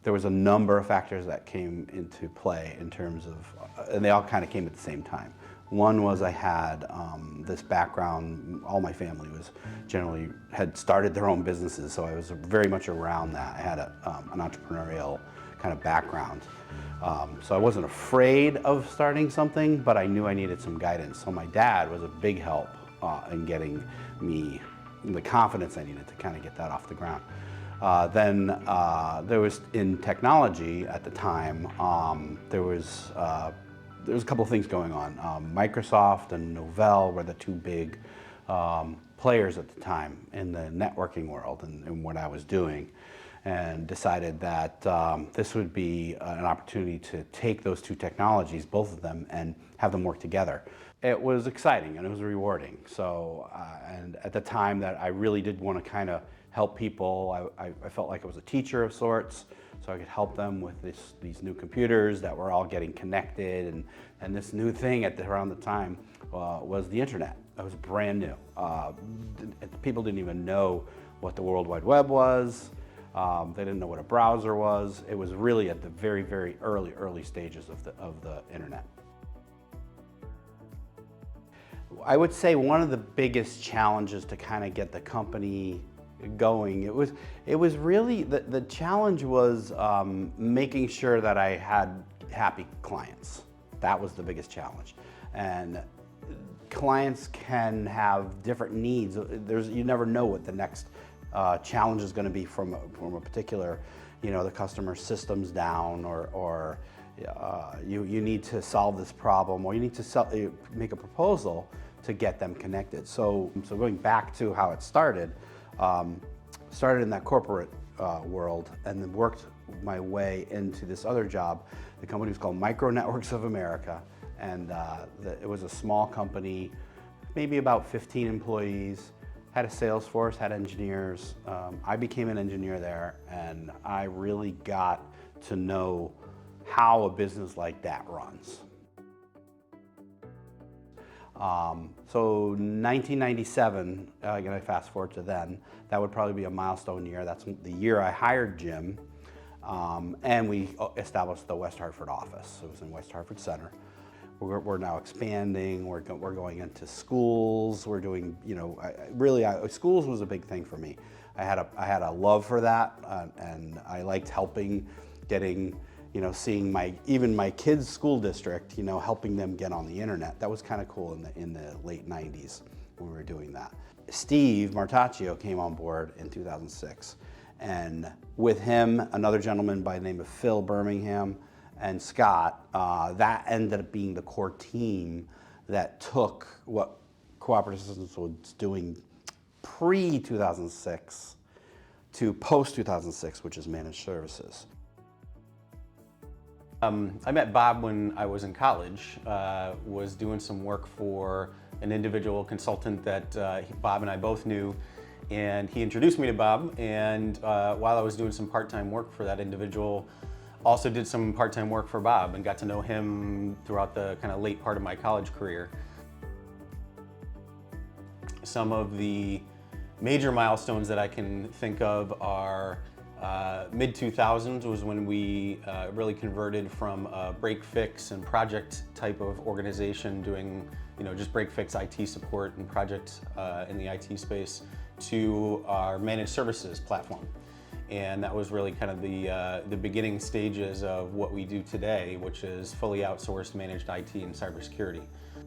there was a number of factors that came into play in terms of, and they all kind of came at the same time. One was I had this background, all my family was generally, had started their own businesses, so I was very much around that. I had an entrepreneurial kind of background. So I wasn't afraid of starting something, but I knew I needed some guidance. So my dad was a big help in getting me the confidence I needed to kind of get that off the ground. Then there was, in technology at the time, there was a couple of things going on. Microsoft and Novell were the two big players at the time in the networking world and what I was doing, and decided that this would be an opportunity to take those two technologies, both of them, and have them work together. It was exciting and it was rewarding. So, and at the time that I really did want to kind of help people, I felt like I was a teacher of sorts, so I could help them with these new computers that were all getting connected, and this new thing around the time was the internet. It was brand new. People didn't even know what the World Wide Web was. They didn't know what a browser was. It was really at the very, very early stages of the internet. I would say one of the biggest challenges to kind of get the company going, it was really, the challenge was making sure that I had happy clients. That was the biggest challenge. And clients can have different needs. You never know what the next challenge is going to be from a particular, the customer system's down, or you need to solve this problem, or you need to make a proposal to get them connected. So going back to how it started in that corporate world, and then worked my way into this other job. The company was called Micro Networks of America, and it was a small company, maybe about 15 employees, had a sales force, had engineers. I became an engineer there, and I really got to know how a business like that runs. So 1997, again, I fast forward to then, that would probably be a milestone year. That's the year I hired Jim, and we established the West Hartford office. It was in West Hartford Center. We're now expanding, we're going into schools, we're doing, schools was a big thing for me. I had a love for that, and I liked helping, getting, seeing even my kids' school district, helping them get on the internet. That was kind of cool in the late 90s when we were doing that. Steve Martaccio came on board in 2006, and with him, another gentleman by the name of Phil Birmingham and Scott, that ended up being the core team that took what Cooperative Systems was doing pre-2006 to post-2006, which is managed services. I met Bob when I was in college, was doing some work for an individual consultant that Bob and I both knew, and he introduced me to Bob, and while I was doing some part-time work for that individual, also did some part-time work for Bob and got to know him throughout the kind of late part of my college career. Some of the major milestones that I can think of are mid-2000s was when we really converted from a break-fix and project type of organization doing just break-fix IT support and projects in the IT space to our managed services platform. And that was really kind of the beginning stages of what we do today, which is fully outsourced managed IT and cybersecurity.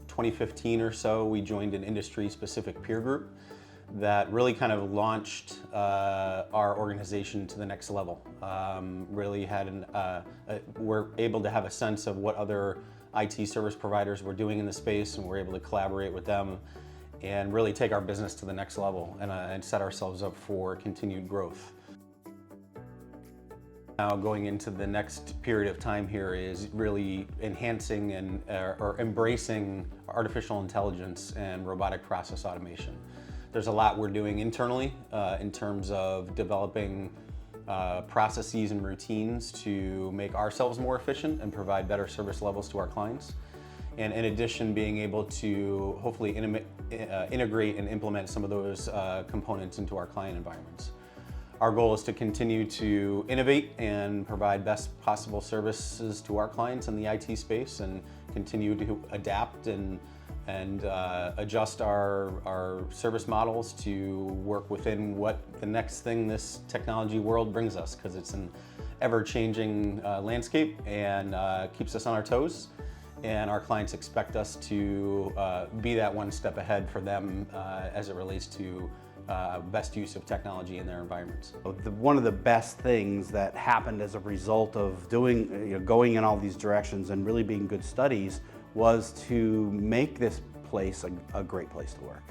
2015 or so, we joined an industry-specific peer group that really kind of launched our organization to the next level. Really had we're able to have a sense of what other IT service providers were doing in the space, and we're able to collaborate with them and really take our business to the next level and set ourselves up for continued growth. Now going into the next period of time here is really enhancing and or embracing artificial intelligence and robotic process automation. There's a lot we're doing internally in terms of developing processes and routines to make ourselves more efficient and provide better service levels to our clients. And in addition, being able to hopefully integrate and implement some of those components into our client environments. our goal is to continue to innovate and provide best possible services to our clients in the IT space, and continue to adapt and adjust our service models to work within what the next thing this technology world brings us, because it's an ever-changing landscape and keeps us on our toes. And our clients expect us to be that one step ahead for them as it relates to best use of technology in their environments. One of the best things that happened as a result of going in all these directions and really being good studies was to make this place a great place to work.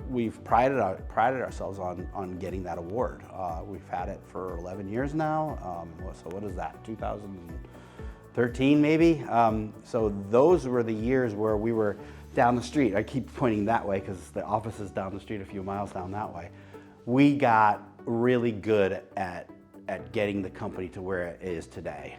We've prided ourselves on getting that award. We've had it for 11 years now. So what is that, 2013 maybe? So those were the years where we were down the street. I keep pointing that way because the office is down the street a few miles down that way. We got really good at getting the company to where it is today.